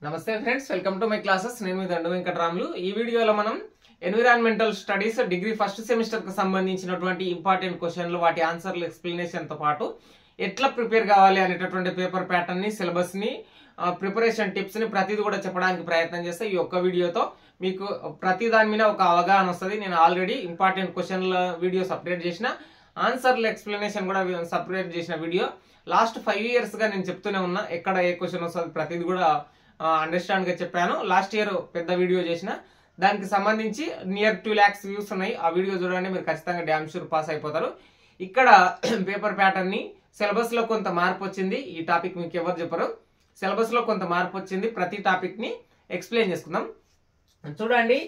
నమస్తే friends, welcome to my classes. నేను మీ దండు వెంకటరాములు. ఈ వీడియోలో మనం environmental studies degree first semester కు సంబంధించినటువంటి ఇంపార్టెంట్ క్వశ్చన్లు, వాటి ఆన్సర్లు, ఎక్స్ప్లెనేషన్ తో పాటు ఎట్లా ప్రిపేర్ కావాలి అనేటటువంటి పేపర్ ప్యాటర్న్ ని, సిలబస్ ని, ప్రిపరేషన్ టిప్స్ ని ప్రతిదీ కూడా చెప్పడానికి ప్రయత్నం చేస్తే ఈ ఒక్క వీడియోతో మీకు ప్రతి దాని మీద ఒక అవగాహన వస్తుంది. నేను ఆల్రెడీ ఇంపార్టెంట్ క్వశ్చన్ల వీడియోస్ అప్డేట్ చేసిన, ఆన్సర్ల ఎక్స్ప్లెనేషన్ కూడా సపరేట్ చేసిన వీడియో లాస్ట్ 5 years గా నేను చెప్తూనే ఉన్నా. ఎక్కడ ఏ క్వశ్చన్ వస్తుంది ప్రతిదీ కూడా అండర్స్టాండ్ గా చెప్పాను. లాస్ట్ ఇయర్ పెద్ద వీడియో చేసిన, దానికి సంబంధించి నియర్ 2 lakhs వ్యూస్ ఉన్నాయి. ఆ వీడియో చూడండి, మీరు ఖచ్చితంగా డ్యామ్ షూర్ పాస్ అయిపోతారు. ఇక్కడ పేపర్ ప్యాటర్న్ ని, సిలబస్ లో కొంత మార్పు వచ్చింది. ఈ టాపిక్ మీకు ఎవరు చెప్పరు, సిలబస్ లో కొంత మార్పు వచ్చింది. ప్రతి టాపిక్ ని ఎక్స్ప్లెయిన్ చేసుకుందాం. చూడండి,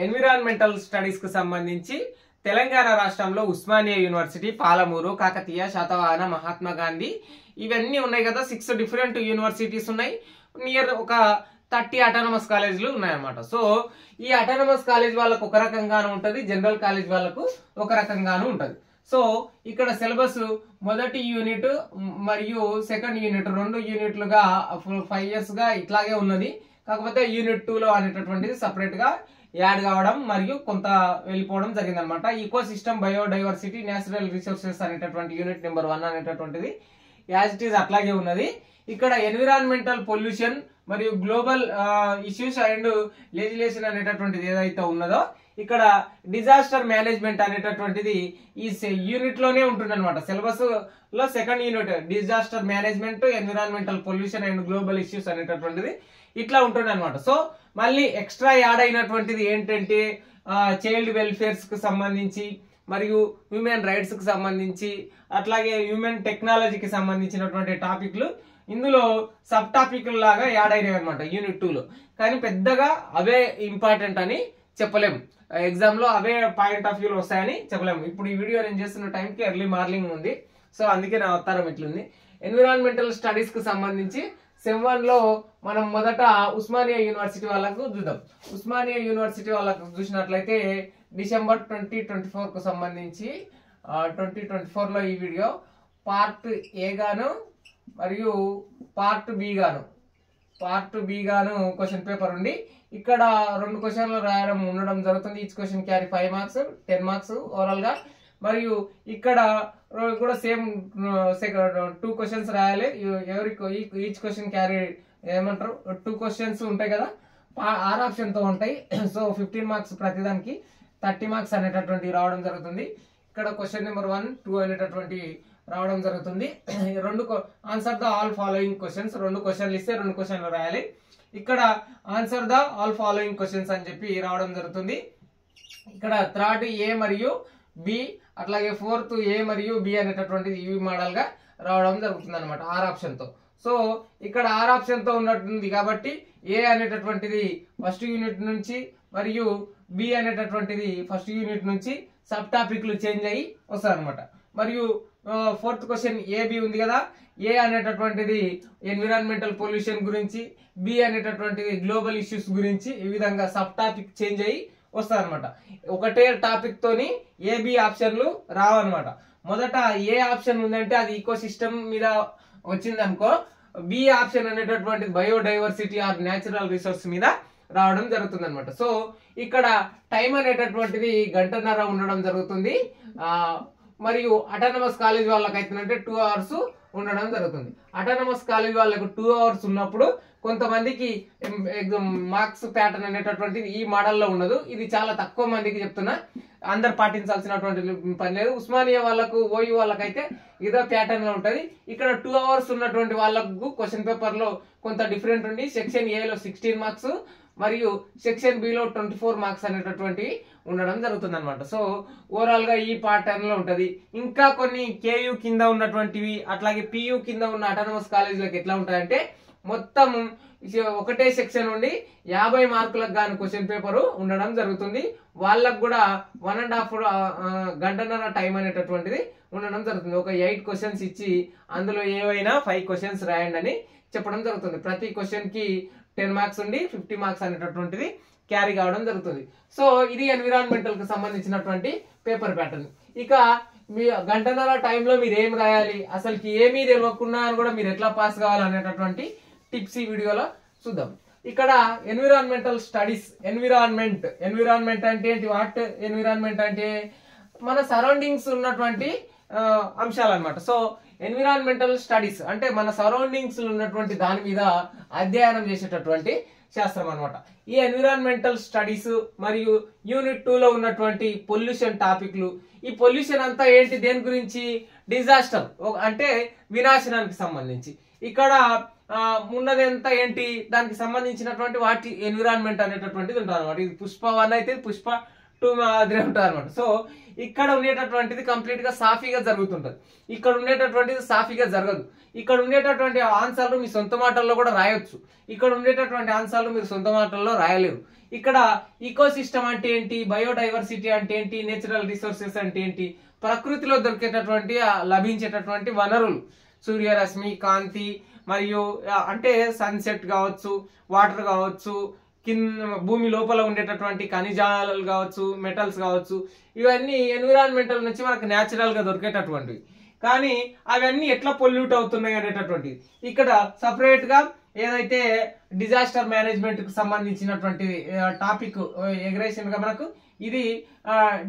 ఎన్విరాన్మెంటల్ స్టడీస్ కు సంబంధించి తెలంగాణ రాష్ట్రంలో ఉస్మానియా యూనివర్సిటీ, పాలమూరు, కాకతీయ, శాతవాహన, మహాత్మా గాంధీ ఇవన్నీ ఉన్నాయి కదా. 6 different యూనివర్సిటీస్ ఉన్నాయి. నియర్ ఒక 30 అటానమస్ కాలేజీలు ఉన్నాయన్నమాట. సో ఈ అటానమస్ కాలేజ్ వాళ్ళకు ఒక రకంగాను ఉంటుంది, జనరల్ కాలేజ్ వాళ్ళకు ఒక రకంగాను ఉంటుంది. సో ఇక్కడ సిలబస్ మొదటి యూనిట్ మరియు సెకండ్ యూనిట్ 2 యూనిట్లుగా 5 years గా ఇట్లాగే ఉన్నది. కాకపోతే యూనిట్ 2 లో అనేటటువంటిది సపరేట్ గా యాడ్ కావడం మరియు కొంత వెళ్ళిపోవడం జరిగింది అనమాట. Ecosystem, biodiversity, natural resources అనేటటువంటి యూనిట్ నెంబర్ 1 అనేటటువంటిది యాజ్ ఇట్ ఈస్ అట్లాగే ఉన్నది. ఇక్కడ ఎన్విరాన్మెంటల్ పొల్యూషన్ మరియు గ్లోబల్ ఇష్యూస్ అండ్ లెజిస్లేషన్ అనేటటువంటిది ఏదైతే ఉన్నదో, ఇక్కడ డిజాస్టర్ మేనేజ్మెంట్ అనేటటువంటిది ఈ యూనిట్ లోనే ఉంటుంది అనమాట. సిలబస్ లో second unit disaster management, environmental pollution and global issues అనేటటువంటిది ఇట్లా ఉంటుంది అనమాట. సో మళ్ళీ ఎక్స్ట్రా యాడ్ అయినటువంటిది ఏంటంటే చైల్డ్ వెల్ఫేర్స్ కు సంబంధించి మరియు హ్యూమన్ రైట్స్ కు సంబంధించి, అట్లాగే హ్యూమన్ టెక్నాలజీకి సంబంధించినటువంటి టాపిక్లు ఇందులో సబ్ టాపిక్ల లాగా యాడ్ అయినాయి అనమాట యూనిట్ 2 లో. కానీ పెద్దగా అవే ఇంపార్టెంట్ అని చెప్పలేము, ఎగ్జామ్ లో అవే పాయింట్ ఆఫ్ వ్యూలో వస్తాయని చెప్పలేము. ఇప్పుడు ఈ వీడియో నేను చేస్తున్న టైంకి ఎర్లీ మార్నింగ్ ఉంది, సో అందుకే నా అవతారం ఇట్లుంది. ఎన్విరాన్మెంటల్ స్టడీస్ కు సంబంధించి సెమ్ 1 లో మనం మొదట ఉస్మానియా యూనివర్సిటీ వాళ్ళకు చూద్దాం. ఉస్మానియా యూనివర్సిటీ వాళ్ళకు చూసినట్లయితే December 2024 కు సంబంధించి 2024 లో ఈ వీడియో పార్ట్ ఏ గాను మరియు పార్ట్ బి గాను క్వశ్చన్ పేపర్ ఉంది. ఇక్కడ 2 క్వశ్చన్లు రాయడం ఉండడం జరుగుతుంది. Each question carry 5 marks, 10 marks overall గా. మరియు ఇక్కడ కూడా సేమ్ 2 questions రాయాలి. ఈచ్ క్వశ్చన్ క్యారీ ఏమంటారు 2 questions ఉంటాయి కదా, 6 ఆప్షన్ తో ఉంటాయి. సో 15 marks ప్రతిదానికి, 30 marks అనేటటువంటి రావడం జరుగుతుంది. ఇక్కడ క్వశ్చన్ నెంబర్ 1, 2 అనేటటువంటి రావడం జరుగుతుంది. 2 answer the all following questions, 2 క్వశ్చన్లు ఇస్తే 2 క్వశ్చన్లు రాయాలి. ఇక్కడ answer the all following questions అని చెప్పి రావడం జరుగుతుంది. ఇక్కడ థర్డ్ ఏ మరియు బి, అట్లాగే ఫోర్త్ ఏ మరియు బి అనేటటువంటిది ఈ మోడల్ గా రావడం జరుగుతుంది అనమాట 6 ఆప్షన్ తో. సో ఇక్కడ 6 ఆప్షన్ తో ఉన్నట్టుంది కాబట్టి ఏ అనేటటువంటిది ఫస్ట్ యూనిట్ నుంచి మరియు బి అనేటటువంటిది ఫస్ట్ యూనిట్ నుంచి సబ్ టాపిక్లు చేంజ్ అయ్యి వస్తాయి అనమాట. మరియు 4th క్వశ్చన్ ఏబి ఉంది కదా, ఏ అనేటటువంటిది ఎన్విరాన్మెంటల్ పొల్యూషన్ గురించి, బి అనేటటువంటిది గ్లోబల్ ఇష్యూస్ గురించి, ఈ విధంగా సబ్ టాపిక్ చేంజ్ అయ్యి వస్తాయి అనమాట. ఒకటే టాపిక్ తోని ఏబి ఆప్షన్లు రావన్నమాట. మొదట ఏ ఆప్షన్ ఉందంటే అది ఈకో సిస్టమ్ మీద వచ్చింది అనుకో, బి ఆప్షన్ అనేటటువంటిది బయోడైవర్సిటీ ఆర్ న్యాచురల్ రిసోర్స్ మీద రావడం జరుగుతుంది అనమాట. సో ఇక్కడ టైం అనేటటువంటిది 1.5 గంటల ఉండడం జరుగుతుంది. మరియు అటానమస్ కాలేజ్ వాళ్ళకి అయితే 2 hours ఉండడం జరుగుతుంది. అటానమస్ కాలేజ్ వాళ్ళకు 2 hours ఉన్నప్పుడు కొంతమందికి మార్క్స్ ప్యాటర్న్ అనేటటువంటిది ఈ మోడల్లో ఉండదు. ఇది చాలా తక్కువ మందికి చెప్తున్నా, అందరు పాటించాల్సినటువంటి పని లేదు. ఉస్మానియా వాళ్ళకు, ఓయూ వాళ్ళకైతే ఇదో ప్యాటర్న్ లో ఉంటది. ఇక్కడ 2 hours ఉన్నటువంటి వాళ్ళకు క్వశ్చన్ పేపర్ లో కొంత డిఫరెంట్ ఉండి, సెక్షన్ ఏ లో 16 marks మరియు సెక్షన్ బి లో 24 marks అనేటటువంటి ఉండడం జరుగుతుంది అనమాట. సో ఓవరాల్ గా ఈ ప్యాటర్న్ లో ఉంటది. ఇంకా కొన్ని కేయూ కింద ఉన్నటువంటివి, అట్లాగే పియూ కింద ఉన్న అటానమస్ కాలేజీలకు ఎట్లా ఉంటాయంటే మొత్తం ఒకటే సెక్షన్ నుండి 50 మార్కులకు గాను క్వశ్చన్ పేపర్ ఉండడం జరుగుతుంది. వాళ్ళకు కూడా 1.5 గంటన్నర టైం అనేటటువంటిది ఉండడం జరుగుతుంది. ఒక 8 questions ఇచ్చి అందులో ఏవైనా 5 questions రాయండి అని చెప్పడం జరుగుతుంది. ప్రతి క్వశ్చన్ కి 10 marks ఉండి 50 marks అనేటటువంటిది క్యారీ కావడం జరుగుతుంది. సో ఇది ఎన్విరాన్మెంటల్ కు సంబంధించినటువంటి పేపర్ ప్యాటర్న్. ఇక మీ గంటన్నర టైంలో మీరు ఏం రాయాలి, అసలుకి ఏమీ తెలియకుండా కూడా మీరు ఎట్లా పాస్ కావాలి అనేటటువంటి టిప్స్ ఈ వీడియోలో చూద్దాం. ఇక్కడ ఎన్విరాన్మెంటల్ స్టడీస్, ఎన్విరాన్మెంట్ అంటే ఏంటి? వాట్ ఎన్విరాన్మెంట్ అంటే మన సరౌండింగ్స్ ఉన్నటువంటి అంశాలు అన్నమాట. సో ఎన్విరాన్మెంటల్ స్టడీస్ అంటే మన సరౌండింగ్స్ ఉన్నటువంటి దాని మీద అధ్యయనం చేసేటటువంటి శాస్త్రం అన్నమాట. ఈ ఎన్విరాన్మెంటల్ స్టడీస్ మరియు యూనిట్ 2 లో ఉన్నటువంటి పొల్యూషన్ టాపిక్లు. ఈ పొల్యూషన్ అంతా ఏంటి? దేని గురించి? డిజాస్టర్ అంటే వినాశనానికి సంబంధించి. ఇక్కడ ఉన్నది ఎంత ఏంటి? దానికి సంబంధించినటువంటి వాటి ఎన్విరాన్మెంట్ అనేటటువంటిది ఉంటుంది అనమాట. ఇది పుష్ప 1 అయితే పుష్ప 2 మాదిరి ఉంటుంది అనమాట. సో ఇక్కడ ఉండేటటువంటిది కంప్లీట్ గా సాఫీగా జరుగుతుంటది, ఇక్కడ ఉండేటటువంటిది సాఫీగా జరగదు. ఇక్కడ ఉండేటటువంటి ఆన్సర్లు మీ సొంత మాటల్లో కూడా రాయొచ్చు, ఇక్కడ ఉండేటటువంటి ఆన్సర్లు మీరు సొంత మాటల్లో రాయలేరు. ఇక్కడ ఈకో సిస్టమ్ అంటే ఏంటి? బయోడైవర్సిటీ అంటే ఏంటి? నేచురల్ రిసోర్సెస్ అంటే ఏంటి? ప్రకృతిలో దొరికేటటువంటి లభించేటటువంటి వనరులు, సూర్యరశ్మి, కాంతి, మరియు అంటే సన్సెట్ కావచ్చు, వాటర్ కావచ్చు, భూమి లోపల ఉండేటటువంటి ఖనిజాలు కావచ్చు, మెటల్స్ కావచ్చు, ఇవన్నీ ఎన్విరాన్మెంటల్ నుంచి మనకు న్యాచురల్ గా దొరికేటటువంటివి. కానీ అవన్నీ ఎట్లా పొల్యూట్ అవుతున్నాయి అనేటటువంటిది ఇక్కడ సపరేట్ గా ఏదైతే డిజాస్టర్ మేనేజ్మెంట్ కు సంబంధించినటువంటి టాపిక్ ఎగ్రేషన్ గా మనకు ఇది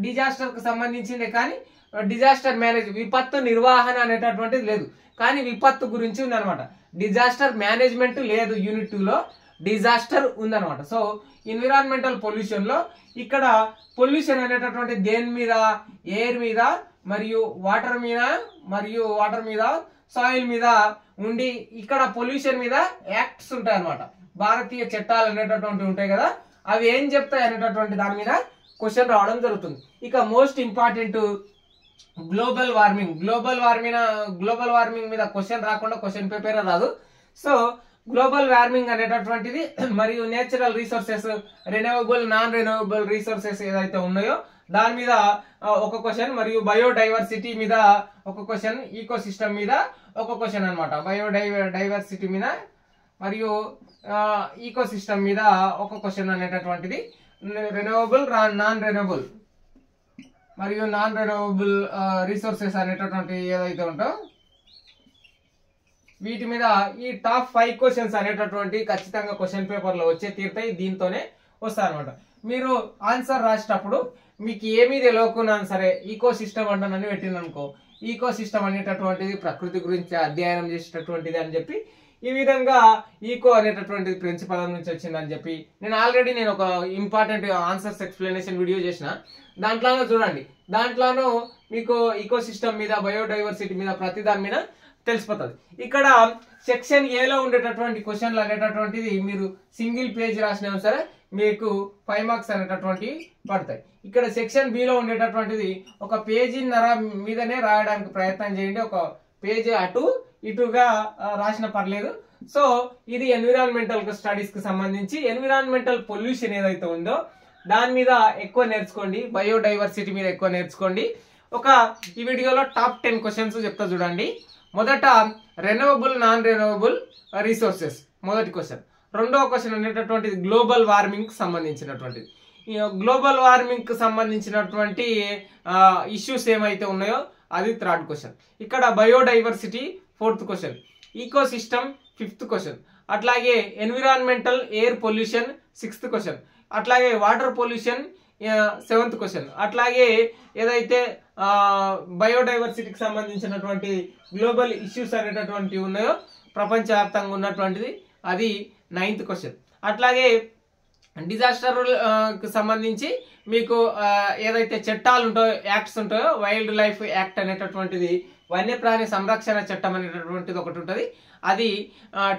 డిజాస్టర్ కు సంబంధించిందే, కానీ డిజాస్టర్ విపత్తు నిర్వహణ అనేటటువంటిది లేదు, కానీ విపత్తు గురించి ఉందన్నమాట. డిజాస్టర్ మేనేజ్మెంట్ లేదు, యూనిట్ 2 లో డిజాస్టర్ ఉందన్నమాట. సో ఎన్విరాన్మెంటల్ పొల్యూషన్ లో ఇక్కడ పొల్యూషన్ అనేటటువంటి దేని మీద? ఎయిర్ మీద మరియు వాటర్ మీద సాయిల్ మీద ఉండి ఇక్కడ పొల్యూషన్ మీద యాక్ట్స్ ఉంటాయి అన్నమాట. భారతీయ చట్టాలు అనేటటువంటి ఉంటాయి కదా, అవి ఏం చెప్తాయి అనేటటువంటి దాని మీద క్వశ్చన్ రావడం జరుగుతుంది. ఇక మోస్ట్ ఇంపార్టెంట్ గ్లోబల్ వార్మింగ్ మీద క్వశ్చన్ రాకుండా క్వశ్చన్ పేపర్ రాదు. సో గ్లోబల్ వార్మింగ్ అనేటటువంటిది మరియు natural resources, renewable, non renewable resources ఏదైతే ఉన్నాయో దాని మీద ఒక క్వశ్చన్, మరియు బయోడైవర్సిటీ మీద ఒక క్వశ్చన్, ఈకో సిస్టమ్ మీద ఒక క్వశ్చన్ అన్నమాట. బయోడైవర్సిటీ మీద మరియు ఈకో సిస్టమ్ మీద ఒక క్వశ్చన్ అనేటటువంటిది, రెన్యూవబుల్, నాన్ రెన్యూవబుల్ మరియు నాన్ రెన్యూవబుల్ రిసోర్సెస్ అనేటటువంటి ఏదైతే ఉంటో వీటి మీద ఈ టాప్ 5 క్వశ్చన్స్ అనేటటువంటి ఖచ్చితంగా క్వశ్చన్ పేపర్ లో వచ్చే తీరుతాయి, దీంతోనే వస్తాయి అనమాట. మీరు ఆన్సర్ రాసేటప్పుడు మీకు ఏమీ తెలియకున్నా సరే ఈకో సిస్టమ్ అంటానని పెట్టింది అనుకో, ఈకో సిస్టమ్ అనేటటువంటిది ప్రకృతి గురించి అధ్యయనం చేసేటటువంటిది అని చెప్పి, ఈ విధంగా ఈకో అనేటటువంటిది ఫ్రెంచ్ పదం నుంచి వచ్చిందని చెప్పి నేను ఆల్రెడీ ఒక ఇంపార్టెంట్ ఆన్సర్స్ ఎక్స్ప్లెనేషన్ వీడియో చేసిన, దాంట్లోనూ చూడండి. దాంట్లోనూ మీకు ఈకో సిస్టమ్ మీద, బయోడైవర్సిటీ మీద, ప్రతి దాని మీద తెలిసిపోతుంది. ఇక్కడ సెక్షన్ ఏ లో ఉండేటటువంటి క్వశ్చన్లు అనేటటువంటిది మీరు సింగిల్ పేజ్ రాసినా సరే మీకు 5 మార్క్స్ అనేటటువంటి పడతాయి. ఇక్కడ సెక్షన్ బి లో ఉండేటటువంటిది ఒక పేజీన్నర మీదనే రాయడానికి ప్రయత్నం చేయండి, ఒక పేజీ అటు ఇటుగా రాసిన పర్లేదు. సో ఇది ఎన్విరాన్మెంటల్ స్టడీస్ కి సంబంధించి ఎన్విరాన్మెంటల్ పొల్యూషన్ ఏదైతే ఉందో దాని మీద ఎక్కువ నేర్చుకోండి, బయోడైవర్సిటీ మీద ఎక్కువ నేర్చుకోండి. ఈ వీడియోలో టాప్ 10 క్వశ్చన్స్ చెప్తా చూడండి. మొదట రెన్యూవబుల్, నాన్ రెన్యూవబుల్ రిసోర్సెస్ మొదటి క్వశ్చన్. రెండవ క్వశ్చన్ అనేటటువంటిది గ్లోబల్ వార్మింగ్ కి సంబంధించినటువంటిది. గ్లోబల్ వార్మింగ్ కి సంబంధించినటువంటి ఇష్యూస్ ఏమైతే ఉన్నాయో అది థర్డ్ క్వశ్చన్. ఇక్కడ biodiversity 4th question, ecosystem 5th question, అట్లాగే environmental air pollution 6th question, అట్లాగే వాటర్ పొల్యూషన్ 7th క్వశ్చన్, అట్లాగే ఏదైతే బయోడైవర్సిటీకి సంబంధించినటువంటి గ్లోబల్ ఇష్యూస్ అనేటటువంటి ఉన్నాయో ప్రపంచవ్యాప్తంగా ఉన్నటువంటిది అది 9th క్వశ్చన్. అట్లాగే డిజాస్టర్ కి సంబంధించి మీకు ఏదైతే చట్టాలు ఉంటాయో, యాక్ట్స్ ఉంటాయో, వైల్డ్ లైఫ్ యాక్ట్ అనేటటువంటిది, వన్యప్రాణి సంరక్షణ చట్టం అనేటటువంటిది ఒకటి ఉంటుంది, అది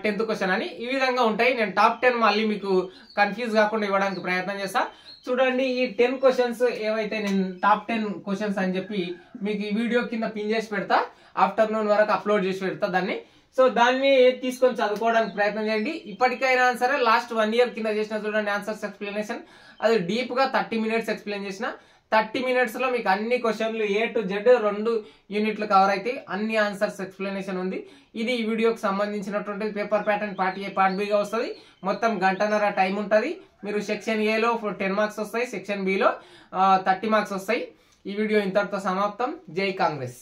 10th క్వశ్చన్ అని. ఈ విధంగా ఉంటాయి. నేను టాప్ 10 మళ్ళీ మీకు కన్ఫ్యూజ్ కాకుండా ఇవ్వడానికి ప్రయత్నం చేస్తా. చూడండి, ఈ 10 క్వశ్చన్స్ ఏవైతే నేను టాప్ 10 క్వశ్చన్స్ అని చెప్పి మీకు ఈ వీడియో కింద పిన్ చేసి పెడతా, ఆఫ్టర్నూన్ వరకు అప్లోడ్ చేసి పెడతా దాన్ని. సో దాన్ని తీసుకొని చదువుకోవడానికి ప్రయత్నం చేయండి. ఇప్పటికైనా సరే లాస్ట్ 1 year కింద చేసిన చూడండి ఆన్సర్స్ ఎక్స్ప్లెనేషన్, అది డీప్ గా 30 minutes ఎక్స్ప్లెయిన్ చేసిన. 30 minutes లో మీకు అన్ని క్వశ్చన్లు A to Z 2 యూనిట్లు కవర్ అయితే అన్ని ఆన్సర్స్ ఎక్స్ప్లెనేషన్ ఉంది. ఇది ఈ వీడియోకి సంబంధించినటువంటి paper pattern part A part B గా వస్తుంది. మొత్తం గంటన్నర టైం ఉంటుంది. మీరు సెక్షన్ A లో 10 మార్క్స్ వస్తాయి, సెక్షన్ B లో 30 మార్క్స్ వస్తాయి. ఈ వీడియో ఇంతటితో సమాప్తం. జై కాంగ్రెస్.